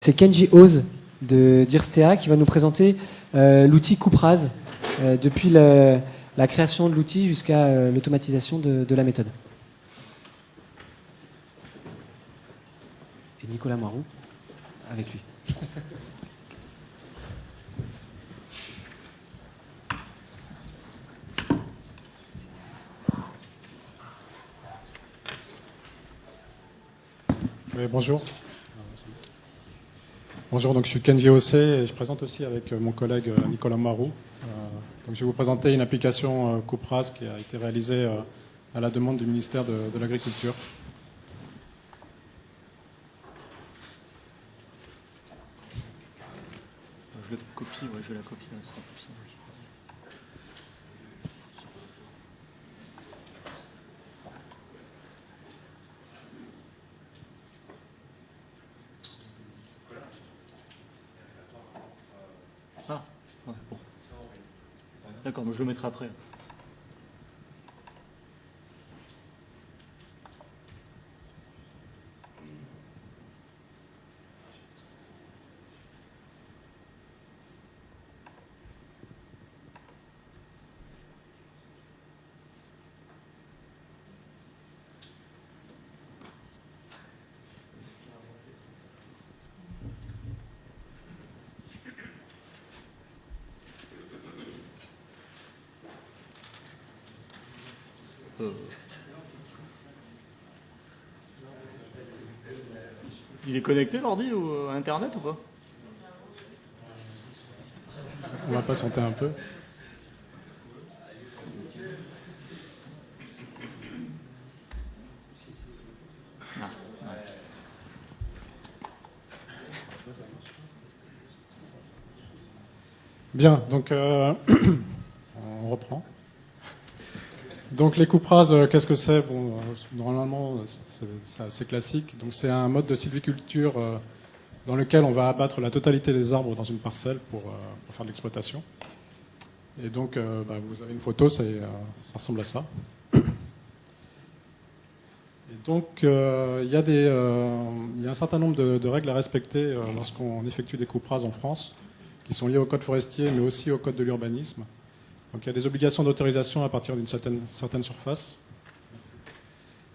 C'est Kenji Oz de d'Irstea qui va nous présenter l'outil Couperase depuis la création de l'outil jusqu'à l'automatisation de la méthode. Et Nicolas Marou avec lui. Oui, bonjour. Bonjour, donc je suis Kenji Ossé et je présente aussi avec mon collègue Nicolas Marou. Donc je vais vous présenter une application Couperase qui a été réalisée à la demande du ministère de l'Agriculture. Je le copie, ouais, je vais la copier, ça sera plus simple. Ah, ouais, bon. D'accord, moi je le mettrai après. Il est connecté l'ordi ou à Internet ou pas? On va patienter un peu. Ah, ouais. Bien, donc on reprend. Donc les Couperase, qu'est-ce que c'est? Bon, normalement, c'est assez classique. Donc c'est un mode de sylviculture dans lequel on va abattre la totalité des arbres dans une parcelle pour faire de l'exploitation. Et donc, vous avez une photo, ça ressemble à ça. Et donc, il y a un certain nombre de règles à respecter lorsqu'on effectue des Couperase en France, qui sont liées au code forestier, mais aussi au code de l'urbanisme. Donc il y a des obligations d'autorisation à partir d'une certaine surface.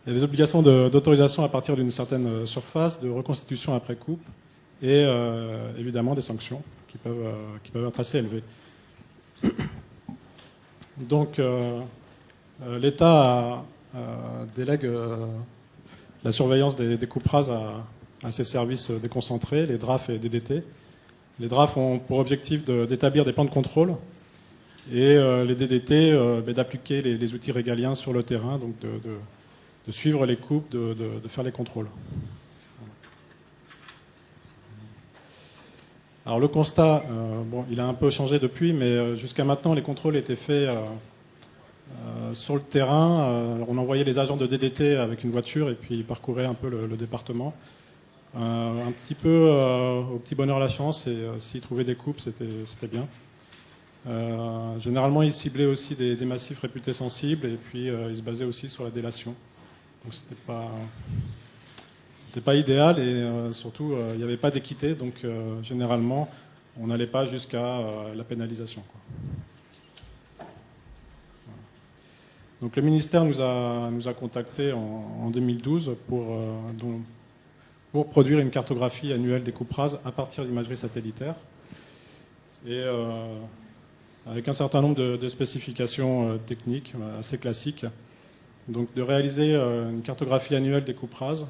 Il y a des obligations d'autorisation à partir d'une certaine surface, de reconstitution après coupe, et évidemment des sanctions qui peuvent être assez élevées. Donc l'État délègue la surveillance des Couperase à ses services déconcentrés, les DRAF et DDT. Les DRAF ont pour objectif d'établir des plans de contrôle, et les DDT d'appliquer les outils régaliens sur le terrain, donc de suivre les coupes, de faire les contrôles. Alors le constat, il a un peu changé depuis, mais jusqu'à maintenant les contrôles étaient faits sur le terrain. On envoyait les agents de DDT avec une voiture et puis ils parcouraient un peu le département. Un petit peu au petit bonheur la chance, et s'ils trouvaient des coupes, c'était bien. Généralement, ils ciblaient aussi des massifs réputés sensibles, et puis ils se basaient aussi sur la délation. Donc c'était pas idéal, et surtout il n'y avait pas d'équité, donc généralement on n'allait pas jusqu'à la pénalisation, quoi. Donc le ministère nous a contactés en 2012 pour produire une cartographie annuelle des Couperase à partir d'imagerie satellitaire, et avec un certain nombre de spécifications techniques assez classiques. Donc de réaliser une cartographie annuelle des Couperase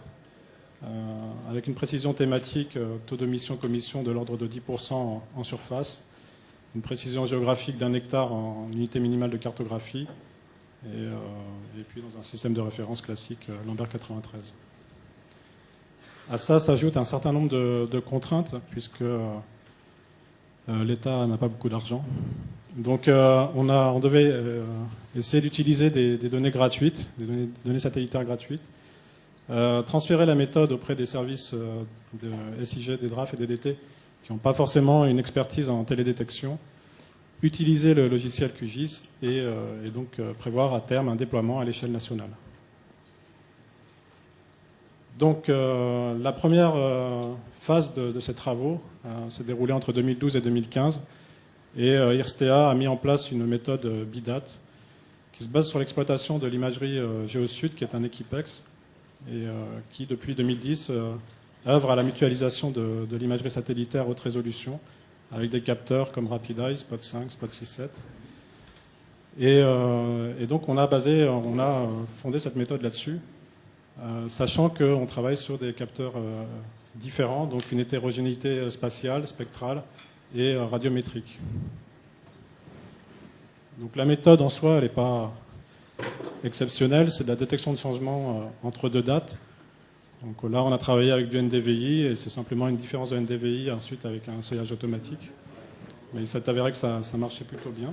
avec une précision thématique, taux de mission-commission de l'ordre de 10% en surface, une précision géographique d'1 hectare en unité minimale de cartographie, et puis dans un système de référence classique Lambert 93. À ça s'ajoute un certain nombre de contraintes, puisque l'État n'a pas beaucoup d'argent. Donc on devait essayer d'utiliser des données gratuites, des données satellitaires gratuites, transférer la méthode auprès des services de SIG, des DRAF et des DT qui n'ont pas forcément une expertise en télédétection, utiliser le logiciel QGIS et donc prévoir à terme un déploiement à l'échelle nationale. Donc la première phase de ces travaux s'est déroulée entre 2012 et 2015. Et IRSTEA a mis en place une méthode BIDAT qui se base sur l'exploitation de l'imagerie Géosud, qui est un équipex, et qui, depuis 2010, œuvre à la mutualisation de l'imagerie satellitaire haute résolution, avec des capteurs comme RapidEye, Spot 5, Spot 6.7. Et donc on a fondé cette méthode là-dessus, sachant qu'on travaille sur des capteurs différents, donc une hétérogénéité spatiale, spectrale et radiométrique. Donc la méthode en soi, elle n'est pas exceptionnelle, c'est de la détection de changement entre deux dates. Donc là, on a travaillé avec du NDVI, et c'est simplement une différence de NDVI ensuite avec un seuillage automatique. Mais il s'est avéré que ça marchait plutôt bien.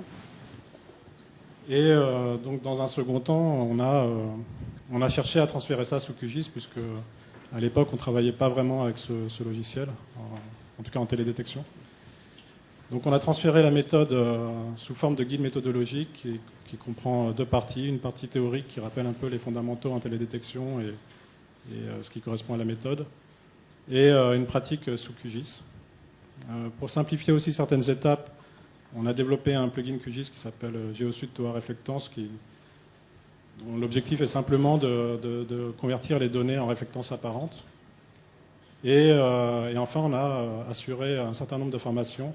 Et donc dans un second temps, on a cherché à transférer ça sous QGIS, puisque à l'époque, on ne travaillait pas vraiment avec ce logiciel, en tout cas en télédétection. Donc on a transféré la méthode sous forme de guide méthodologique qui comprend deux parties. Une partie théorique qui rappelle un peu les fondamentaux en télédétection et ce qui correspond à la méthode, et une pratique sous QGIS. Pour simplifier aussi certaines étapes, on a développé un plugin QGIS qui s'appelle Géosud TOA Reflectance, dont l'objectif est simplement de convertir les données en réflectance apparente. Et enfin, on a assuré un certain nombre de formations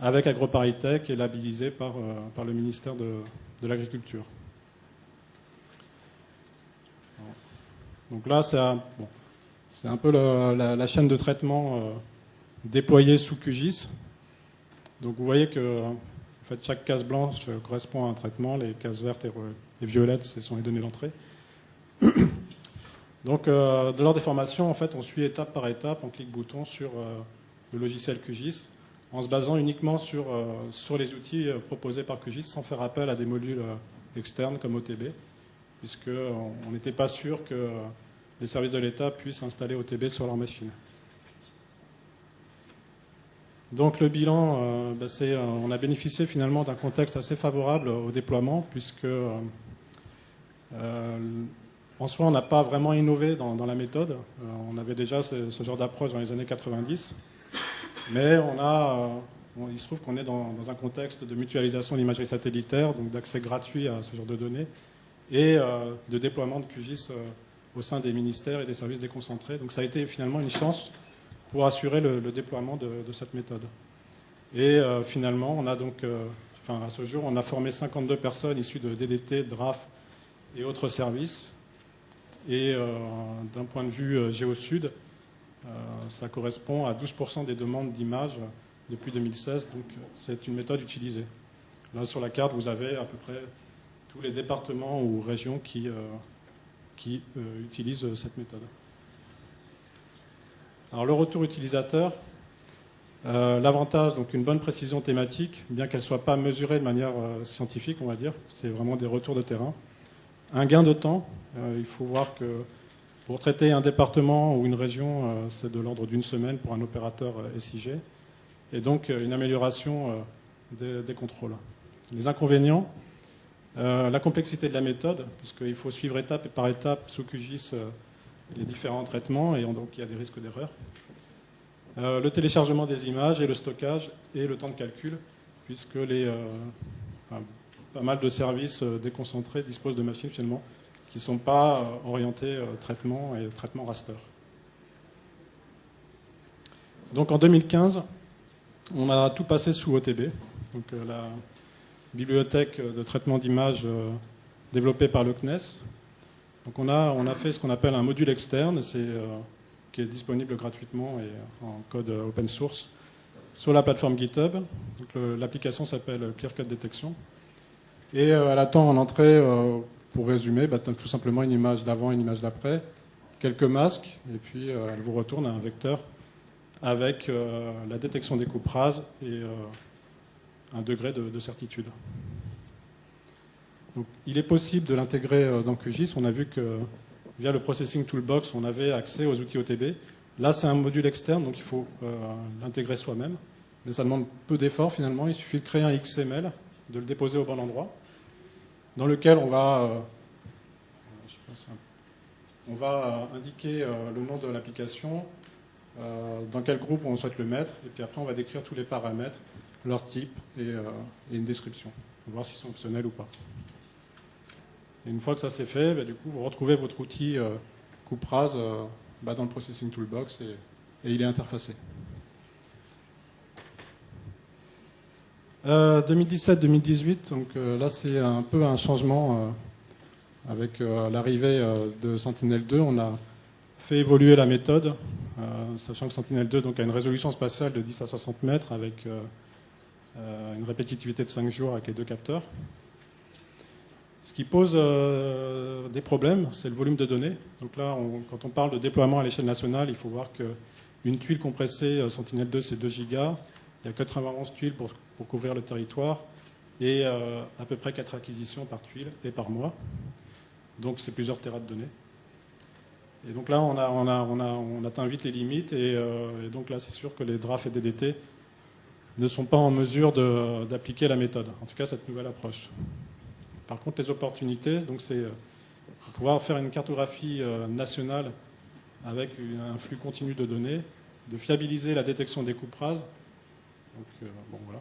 avec AgroParisTech et labellisé par le ministère de l'Agriculture. Donc là, c'est un peu la chaîne de traitement déployée sous QGIS. Donc vous voyez que en fait, chaque case blanche correspond à un traitement, les cases vertes et violettes, ce sont les données d'entrée. Donc lors des formations, en fait, on suit étape par étape, en clic-bouton sur le logiciel QGIS, en se basant uniquement sur les outils proposés par QGIS, sans faire appel à des modules externes comme OTB, puisqu'on n'était pas sûr que les services de l'État puissent installer OTB sur leur machine. Donc le bilan, on a bénéficié finalement d'un contexte assez favorable au déploiement, puisque en soi on n'a pas vraiment innové dans la méthode. On avait déjà ce genre d'approche dans les années 90, mais il se trouve qu'on est dans un contexte de mutualisation d'imagerie satellitaire, donc d'accès gratuit à ce genre de données, et de déploiement de QGIS au sein des ministères et des services déconcentrés. Donc ça a été finalement une chance pour assurer le déploiement de cette méthode. Et finalement, on a donc, à ce jour, on a formé 52 personnes issues de DDT, DRAF et autres services. Et d'un point de vue Géosud, ça correspond à 12% des demandes d'images depuis 2016. Donc c'est une méthode utilisée. Là, sur la carte, vous avez à peu près tous les départements ou régions qui utilisent cette méthode. Alors le retour utilisateur, l'avantage, donc une bonne précision thématique, bien qu'elle ne soit pas mesurée de manière scientifique, on va dire, c'est vraiment des retours de terrain. Un gain de temps, il faut voir que pour traiter un département ou une région, c'est de l'ordre d'une semaine pour un opérateur SIG, et donc une amélioration des contrôles. Les inconvénients, la complexité de la méthode, puisqu'il faut suivre étape par étape sous QGIS les différents traitements, et donc il y a des risques d'erreur. Le téléchargement des images et le stockage et le temps de calcul, puisque pas mal de services déconcentrés disposent de machines finalement qui ne sont pas orientées traitement et traitement raster. Donc en 2015, on a tout passé sous OTB, donc la bibliothèque de traitement d'images développée par le CNES. Donc on a fait ce qu'on appelle un module externe, qui est disponible gratuitement et en code open source sur la plateforme GitHub. L'application s'appelle ClearCut Detection. Et elle attend en entrée, pour résumer, tout simplement une image d'avant et une image d'après, quelques masques, et puis elle vous retourne à un vecteur avec la détection des coupes rases et un degré de certitude. Donc, il est possible de l'intégrer dans QGIS. On a vu que via le Processing Toolbox, on avait accès aux outils OTB. Là, c'est un module externe, donc il faut l'intégrer soi-même. Mais ça demande peu d'efforts finalement. Il suffit de créer un XML, de le déposer au bon endroit, dans lequel on va... on va indiquer le nom de l'application, dans quel groupe on souhaite le mettre, et puis après on va décrire tous les paramètres, leur type et une description, voir s'ils sont optionnels ou pas. Et une fois que ça c'est fait, du coup vous retrouvez votre outil coupe rase dans le Processing Toolbox et il est interfacé. 2017-2018, donc là c'est un peu un changement avec l'arrivée de Sentinel-2. On a fait évoluer la méthode, sachant que Sentinel-2 donc, a une résolution spatiale de 10 à 60 mètres avec une répétitivité de 5 jours avec les 2 capteurs. Ce qui pose des problèmes, c'est le volume de données. Donc là, quand on parle de déploiement à l'échelle nationale, il faut voir qu'une tuile compressée Sentinel-2, c'est 2 gigas. Il y a 91 tuiles pour couvrir le territoire et à peu près 4 acquisitions par tuile et par mois. Donc c'est plusieurs téras de données. Et donc là, on atteint vite les limites et donc là, c'est sûr que les DRAF et DDT ne sont pas en mesure d'appliquer la méthode, en tout cas cette nouvelle approche. Par contre, les opportunités, donc c'est pouvoir faire une cartographie nationale avec un flux continu de données, de fiabiliser la détection des coupes rases, donc, voilà.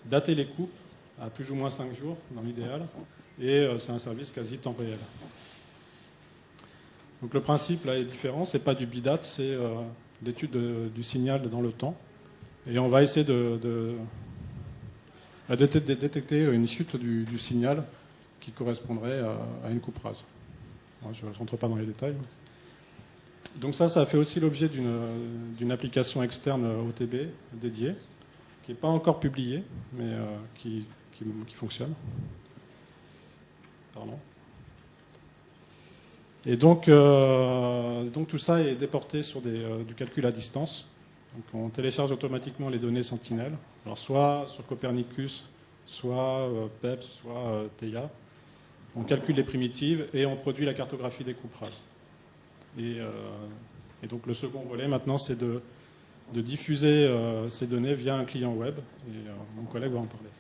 Dater les coupes à plus ou moins 5 jours dans l'idéal, et c'est un service quasi temps réel. Donc le principe là est différent, c'est pas du bidate, c'est l'étude du signal dans le temps, et on va essayer de détecter une chute du signal qui correspondrait à une coupe rase. Moi, je ne rentre pas dans les détails. Donc ça a fait aussi l'objet d'une application externe OTB dédiée, qui n'est pas encore publiée, mais qui fonctionne. Pardon. Et donc tout ça est déporté sur du calcul à distance. Donc on télécharge automatiquement les données Sentinel, alors soit sur Copernicus, soit PEPS, soit TEIA. On calcule les primitives et on produit la cartographie des coupes rases. Et donc le second volet maintenant, c'est de diffuser ces données via un client web. Et mon collègue va en parler.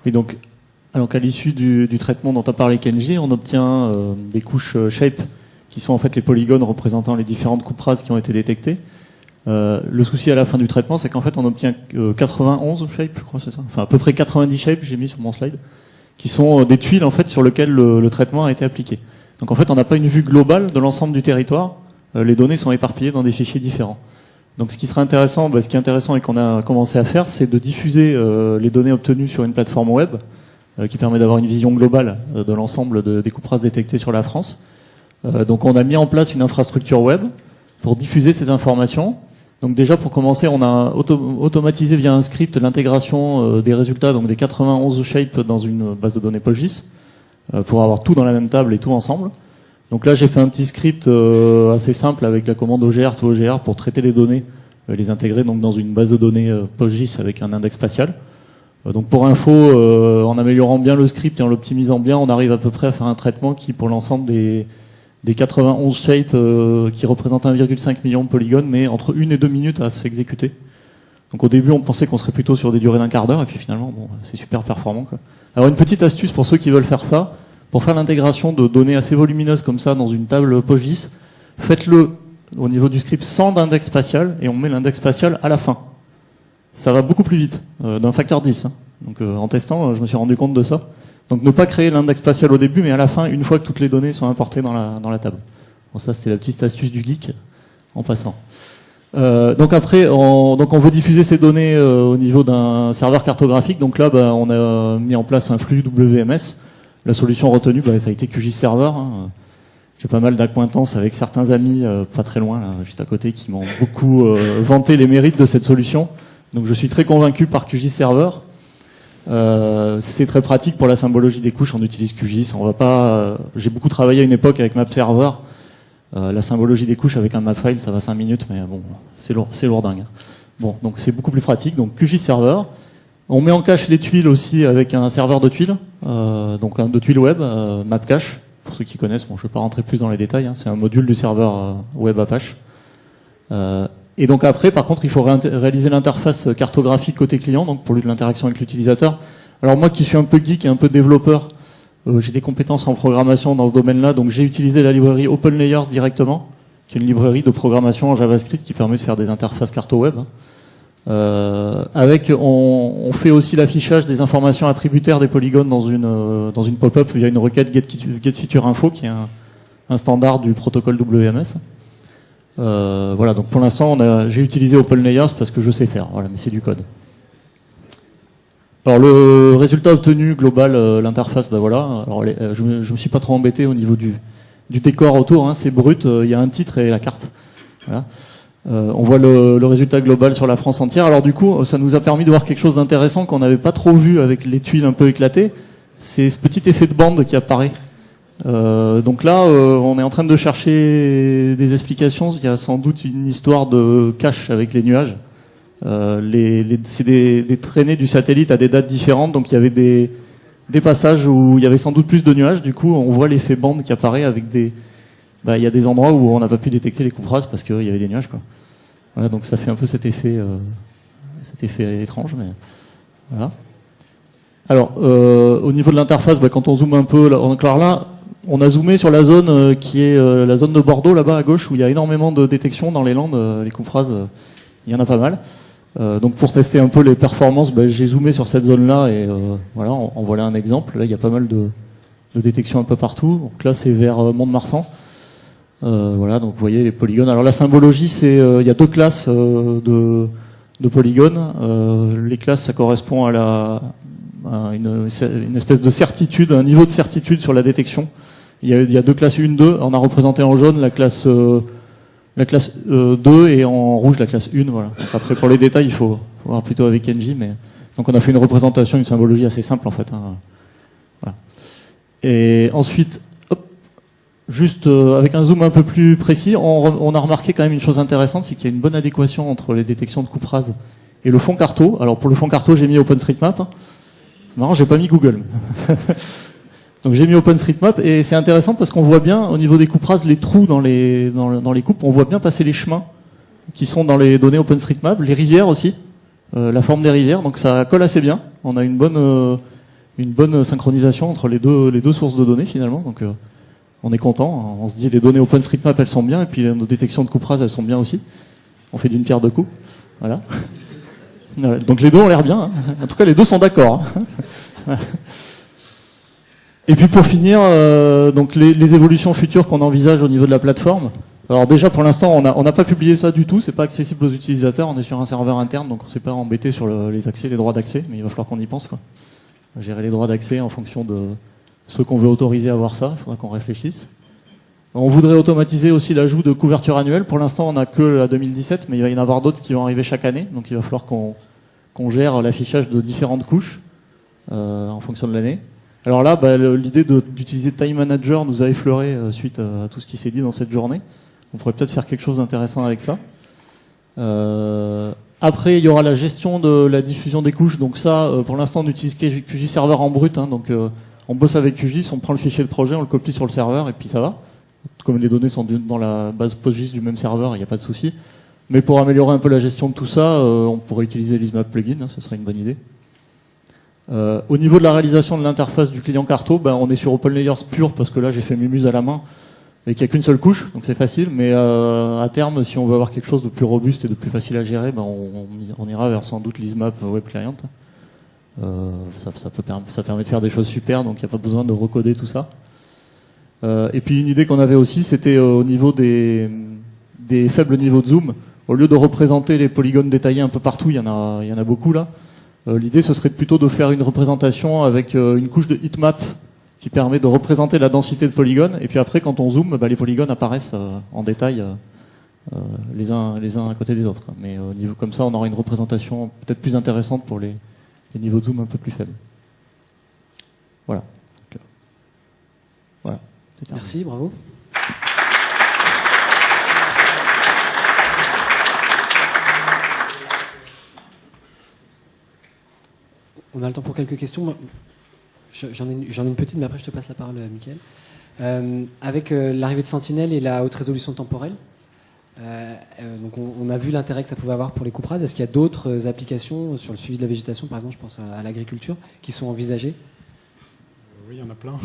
Oui, donc à l'issue du traitement dont a parlé Kenji, on obtient des couches shape qui sont en fait les polygones représentant les différentes coupes rases qui ont été détectées. Le souci à la fin du traitement, c'est qu'en fait on obtient 91 shapes, je crois, c'est ça. Enfin à peu près 90 shapes, j'ai mis sur mon slide, qui sont des tuiles en fait sur lesquelles le traitement a été appliqué. Donc en fait on n'a pas une vue globale de l'ensemble du territoire. Les données sont éparpillées dans des fichiers différents. Donc ce qui serait intéressant, ce qui est intéressant et qu'on a commencé à faire, c'est de diffuser les données obtenues sur une plateforme web qui permet d'avoir une vision globale de l'ensemble des coupes rases détectées sur la France. Donc on a mis en place une infrastructure web pour diffuser ces informations. Donc déjà pour commencer, on a automatisé via un script l'intégration des résultats, donc des 91 shapes dans une base de données PostGIS, pour avoir tout dans la même table et tout ensemble. Donc là j'ai fait un petit script assez simple avec la commande OGR to OGR pour traiter les données, les intégrer donc dans une base de données PostGIS avec un index spatial. Donc pour info, en améliorant bien le script et en l'optimisant bien, on arrive à peu près à faire un traitement qui pour l'ensemble des 91 shapes qui représentent 1,5 million de polygones, mais entre 1 et 2 minutes à s'exécuter. Donc au début, on pensait qu'on serait plutôt sur des durées d'un quart d'heure, et puis finalement, bon, c'est super performant, quoi. Alors une petite astuce pour ceux qui veulent faire ça, pour faire l'intégration de données assez volumineuses comme ça dans une table PostGIS, faites-le au niveau du script sans index spatial, et on met l'index spatial à la fin. Ça va beaucoup plus vite, d'un facteur 10. Hein. Donc en testant, je me suis rendu compte de ça. Donc ne pas créer l'index spatial au début, mais à la fin, une fois que toutes les données sont importées dans la table. Bon, ça c'est la petite astuce du geek, en passant. Donc après, on veut diffuser ces données au niveau d'un serveur cartographique. Donc là, on a mis en place un flux WMS. La solution retenue, ça a été QGIS Server. Hein. J'ai pas mal d'acquaintances avec certains amis, pas très loin, là, juste à côté, qui m'ont beaucoup vanté les mérites de cette solution. Donc je suis très convaincu par QGIS Server. C'est très pratique pour la symbologie des couches, on utilise QGIS, on va pas. J'ai beaucoup travaillé à une époque avec MapServer. La symbologie des couches avec un mapfile, ça va 5 minutes, mais bon, c'est lourdingue. Bon, donc c'est beaucoup plus pratique. Donc QGIS Server. On met en cache les tuiles aussi avec un serveur de tuiles, donc un de tuiles web, MapCache. Pour ceux qui connaissent, bon, je ne vais pas rentrer plus dans les détails. Hein, c'est un module du serveur web Apache. Et donc après, par contre, il faut réaliser l'interface cartographique côté client, donc pour l'interaction avec l'utilisateur. Alors moi qui suis un peu geek et un peu développeur, j'ai des compétences en programmation dans ce domaine-là, donc j'ai utilisé la librairie OpenLayers directement, qui est une librairie de programmation en JavaScript qui permet de faire des interfaces carto web. On fait aussi l'affichage des informations attributaires des polygones dans une pop-up via une requête getFeatureInfo qui est un standard du protocole WMS. Voilà, donc pour l'instant j'ai utilisé OpenLayers parce que je sais faire, voilà, mais c'est du code. Alors le résultat obtenu global, l'interface, ben voilà. Alors je me suis pas trop embêté au niveau du décor autour, hein, c'est brut, il y a un titre et la carte. Voilà. On voit le résultat global sur la France entière. Alors du coup, ça nous a permis de voir quelque chose d'intéressant qu'on n'avait pas trop vu avec les tuiles un peu éclatées. C'est ce petit effet de bande qui apparaît. Donc là, on est en train de chercher des explications. Il y a sans doute une histoire de cache avec les nuages. C'est des traînées du satellite à des dates différentes, donc il y avait des passages où il y avait sans doute plus de nuages. Du coup, on voit l'effet bande qui apparaît avec il y a des endroits où on n'a pas pu détecter les coupes rases parce qu'il y avait des nuages, quoi. Voilà, donc ça fait un peu cet effet étrange, mais voilà. Alors, au niveau de l'interface, quand on zoome un peu, là, on a zoomé sur la zone qui est la zone de Bordeaux, là-bas à gauche, où il y a énormément de détection dans les Landes, les coupes rases, il y en a pas mal. Donc pour tester un peu les performances, j'ai zoomé sur cette zone-là et voilà, en voilà un exemple. Là, il y a pas mal de détection un peu partout. Donc là, c'est vers Mont-de-Marsan. Voilà, donc vous voyez les polygones. Alors la symbologie, c'est il y a deux classes de polygones. Les classes, ça correspond à une espèce de certitude, un niveau de certitude sur la détection. Il y a deux classes 1, 2. On a représenté en jaune la classe 2 et en rouge la classe 1. Voilà. Donc après pour les détails, il faut voir plutôt avec Kenji, mais donc on a fait une représentation, une symbologie assez simple en fait. Hein. Voilà. Et ensuite, juste avec un zoom un peu plus précis, on a remarqué quand même une chose intéressante, c'est qu'il y a une bonne adéquation entre les détections de coupe rase et le fond carto. Alors pour le fond carto, j'ai mis OpenStreetMap. C'est marrant, j'ai pas mis Google. Donc j'ai mis OpenStreetMap et c'est intéressant parce qu'on voit bien au niveau des coupes rases les trous dans les coupes, on voit bien passer les chemins qui sont dans les données OpenStreetMap, les rivières aussi, la forme des rivières, donc ça colle assez bien. On a une bonne synchronisation entre les deux sources de données finalement, donc on est content. On se dit les données OpenStreetMap elles sont bien et puis nos détections de coupe rase elles sont bien aussi. On fait d'une pierre deux coups, voilà. Donc les deux ont l'air bien, hein. En tout cas les deux sont d'accord. Hein. Et puis pour finir, donc les évolutions futures qu'on envisage au niveau de la plateforme. Alors déjà pour l'instant on n'a pas publié ça du tout, c'est pas accessible aux utilisateurs, on est sur un serveur interne donc on s'est pas embêté sur les accès, les droits d'accès, mais il va falloir qu'on y pense, quoi. Gérer les droits d'accès en fonction de ceux qu'on veut autoriser à voir ça, il faudra qu'on réfléchisse. On voudrait automatiser aussi l'ajout de couverture annuelle. Pour l'instant, on n'a que la 2017, mais il va y en avoir d'autres qui vont arriver chaque année. Donc il va falloir qu'on gère l'affichage de différentes couches en fonction de l'année. Alors là, l'idée d'utiliser Time Manager nous a effleuré suite à tout ce qui s'est dit dans cette journée. On pourrait peut-être faire quelque chose d'intéressant avec ça. Après, il y aura la gestion de la diffusion des couches. Donc ça, pour l'instant, on utilise QGIS Server en brut. Hein, donc on bosse avec QGIS, on prend le fichier de projet, on le copie sur le serveur et puis ça va. Comme les données sont dans la base PostGIS du même serveur, il n'y a pas de souci. Mais pour améliorer un peu la gestion de tout ça, on pourrait utiliser l'ISMAP plugin, hein, ça serait une bonne idée. Au niveau de la réalisation de l'interface du client Carto, on est sur OpenLayers pur parce que là j'ai fait Mumuse à la main et qu'il n'y a qu'une seule couche, donc c'est facile. Mais à terme, si on veut avoir quelque chose de plus robuste et de plus facile à gérer, on ira vers sans doute l'ISMAP Web Client. Ça permet de faire des choses super, donc il n'y a pas besoin de recoder tout ça. Et puis une idée qu'on avait aussi, c'était au niveau des faibles niveaux de zoom. Au lieu de représenter les polygones détaillés un peu partout, il y en a beaucoup là. L'idée, ce serait plutôt de faire une représentation avec une couche de heatmap qui permet de représenter la densité de polygones. Et puis après, quand on zoome, les polygones apparaissent en détail les uns à côté des autres. Mais au niveau comme ça, on aura une représentation peut-être plus intéressante pour les niveaux de zoom un peu plus faibles. Voilà. Donc, voilà. Merci, bravo. On a le temps pour quelques questions. J'en ai une petite, mais après je te passe la parole, Mickaël. Avec l'arrivée de Sentinel et la haute résolution temporelle, Donc on a vu l'intérêt que ça pouvait avoir pour les coupes rases. Est-ce qu'il y a d'autres applications sur le suivi de la végétation, par exemple, je pense à l'agriculture, qui sont envisagées? Oui, il y en a plein.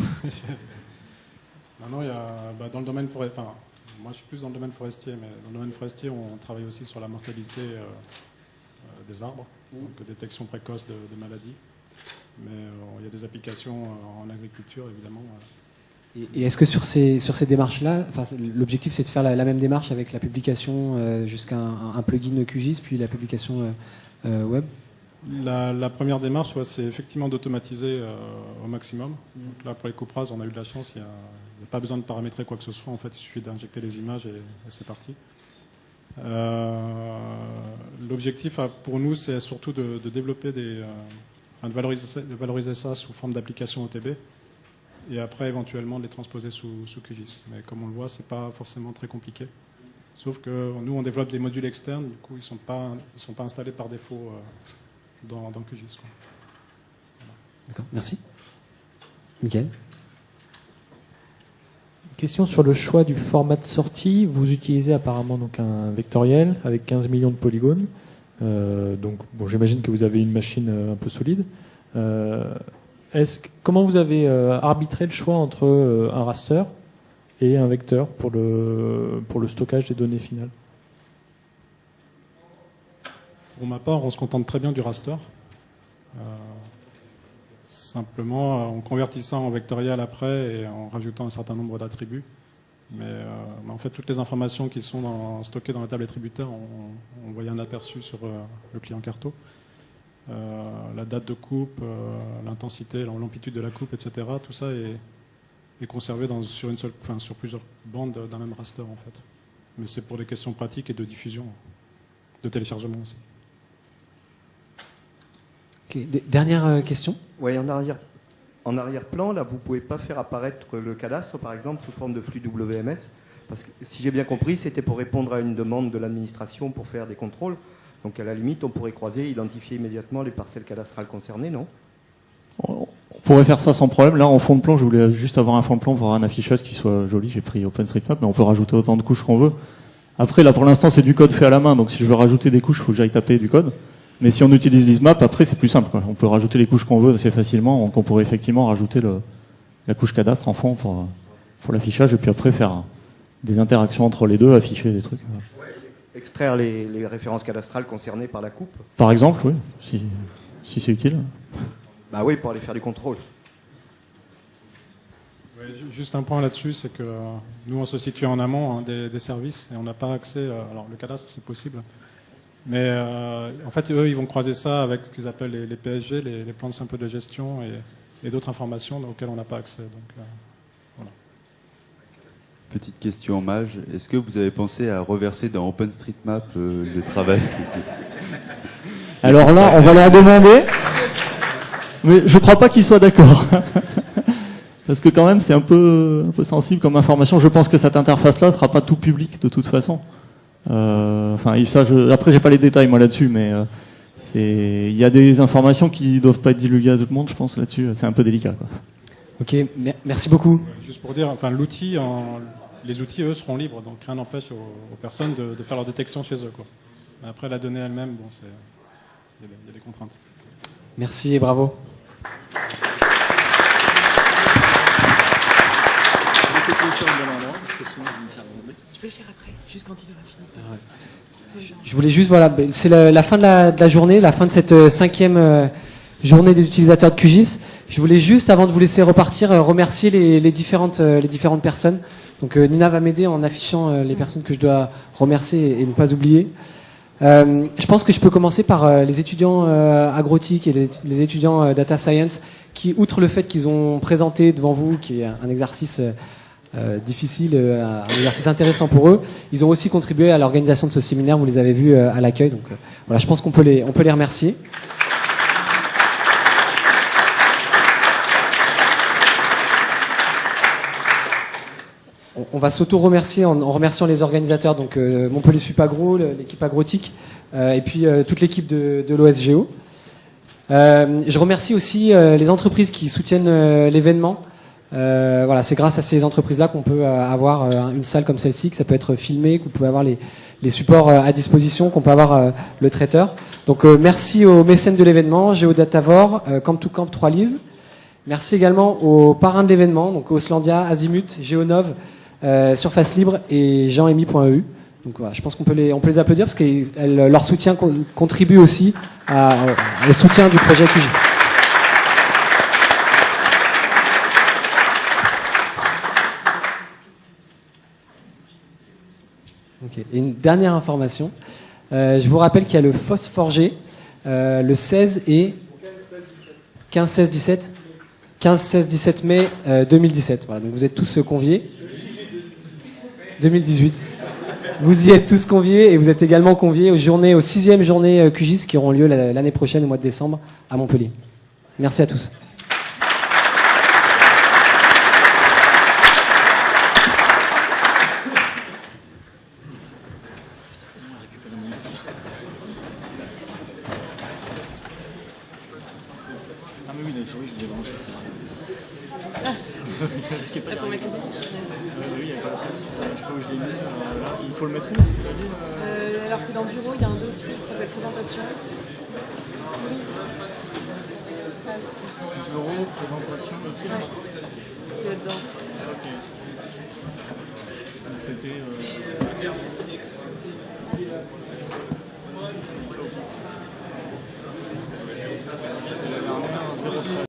Maintenant, il y a, dans le domaine forestier, enfin, moi je suis plus dans le domaine forestier, mais dans le domaine forestier, on travaille aussi sur la mortalité des arbres, donc détection précoce de maladies. Mais il y a des applications en agriculture, évidemment. Et est-ce que sur ces démarches-là, l'objectif c'est de faire la même démarche avec la publication jusqu'à un plugin QGIS, puis la publication web? La première démarche, c'est effectivement d'automatiser au maximum. Donc là, pour les coupes rases, on a eu de la chance, il n'y a pas besoin de paramétrer quoi que ce soit. En fait, il suffit d'injecter les images et c'est parti. L'objectif pour nous, c'est surtout de développer de valoriser ça sous forme d'application OTB. Et après, éventuellement, de les transposer sous QGIS. Mais comme on le voit, c'est pas forcément très compliqué. Sauf que nous, on développe des modules externes, du coup, ils sont pas installés par défaut dans QGIS. Quoi. Voilà. D'accord, merci. Mickaël? Question sur le choix du format de sortie. Vous utilisez apparemment donc un vectoriel avec 15 millions de polygones. Donc, bon, j'imagine que vous avez une machine un peu solide. Comment vous avez arbitré le choix entre un raster et un vecteur pour le stockage des données finales? Pour ma part, on se contente très bien du raster. Simplement, on convertit ça en vectoriel après et en rajoutant un certain nombre d'attributs. Mais en fait, toutes les informations qui sont stockées dans la table attributaire, on voyait un aperçu sur le client Carto. La date de coupe, l'intensité, l'amplitude de la coupe, etc. Tout ça est conservé sur plusieurs bandes d'un même raster en fait. Mais c'est pour des questions pratiques et de diffusion, de téléchargement aussi. Okay. Dernière question. Oui, en arrière-plan, là, vous ne pouvez pas faire apparaître le cadastre, par exemple, sous forme de flux WMS. Parce que si j'ai bien compris, c'était pour répondre à une demande de l'administration pour faire des contrôles. Donc à la limite, on pourrait croiser, identifier immédiatement les parcelles cadastrales concernées, non? On pourrait faire ça sans problème. Là, en fond de plan, je voulais juste avoir un fond de plan pour avoir un affichage qui soit joli. J'ai pris OpenStreetMap, mais on peut rajouter autant de couches qu'on veut. Après, là, pour l'instant, c'est du code fait à la main. Donc si je veux rajouter des couches, il faut que j'aille taper du code. Mais si on utilise l'ISMAP, après, c'est plus simple, quoi. On peut rajouter les couches qu'on veut assez facilement. Donc on pourrait effectivement rajouter la couche cadastre en fond pour l'affichage et puis après faire des interactions entre les deux, afficher des trucs. Extraire les références cadastrales concernées par la coupe? Par exemple, oui, si c'est utile. Bah oui, pour aller faire du contrôle. Ouais, juste un point là-dessus, c'est que nous, on se situe en amont des services et on n'a pas accès. Alors, le cadastre, c'est possible. Mais en fait, eux, ils vont croiser ça avec ce qu'ils appellent les PSG, les plans simples de gestion et d'autres informations auxquelles on n'a pas accès. Donc, voilà. Petite question en mage, est-ce que vous avez pensé à reverser dans OpenStreetMap le travail? Alors là, on va leur demander, mais je crois pas qu'ils soient d'accord. Parce que quand même, c'est un peu sensible comme information. Je pense que cette interface-là sera pas tout public de toute façon. Après, j'ai pas les détails moi là-dessus, mais il y a des informations qui doivent pas être divulguées à tout le monde, je pense là-dessus. C'est un peu délicat, quoi. Ok, merci beaucoup. Juste pour dire, les outils, eux, seront libres, donc rien n'empêche aux personnes de faire leur détection chez eux, quoi. Mais après, la donnée elle-même, bon, il y a des contraintes. Merci et bravo. Je peux le faire après, juste quand il aura fini. Je voulais juste, c'est la fin de la journée, la fin de cette 5e journée des utilisateurs de QGIS. Je voulais juste, avant de vous laisser repartir, remercier les différentes personnes. Donc Nina va m'aider en affichant les personnes que je dois remercier et ne pas oublier. Je pense que je peux commencer par les étudiants agrotiques et les étudiants data science qui, outre le fait qu'ils ont présenté devant vous, qui est un exercice difficile, un exercice intéressant pour eux, ils ont aussi contribué à l'organisation de ce séminaire. Vous les avez vus à l'accueil. Donc voilà, je pense qu'on peut les remercier. On va s'auto-remercier en remerciant les organisateurs, donc Montpellier Supagro, l'équipe agrotique, et puis toute l'équipe de l'OSGO. Je remercie aussi les entreprises qui soutiennent l'événement. Voilà, c'est grâce à ces entreprises-là qu'on peut avoir une salle comme celle-ci, que ça peut être filmé, que vous pouvez avoir les supports à disposition, qu'on peut avoir le traiteur. Donc merci aux mécènes de l'événement, Geodatavor, Camp2Camp 3 Lise. Merci également aux parrains de l'événement, donc Oslandia, Azimut, Géonov, Surface Libre et Jean-Emy.eu. Donc voilà, je pense qu'on peut les applaudir parce que leur soutien contribue aussi au soutien du projet QGIS. Okay. Et une dernière information. Je vous rappelle qu'il y a le Phosphorgé le 16 et 15-16-17 mai 2017. Voilà, donc vous êtes tous conviés. 2018. Vous y êtes tous conviés et vous êtes également conviés aux 6e journées QGIS qui auront lieu l'année prochaine au mois de décembre à Montpellier. Merci à tous. Pour mettre le disque. Oui, il n'y a pas de place. Je sais pas où je l'ai mis. Il faut le mettre où? Alors c'est dans le bureau, il y a un dossier qui s'appelle présentation. Oui. Bureau, présentation, ici là. Il est dedans. Ok. Donc c'était.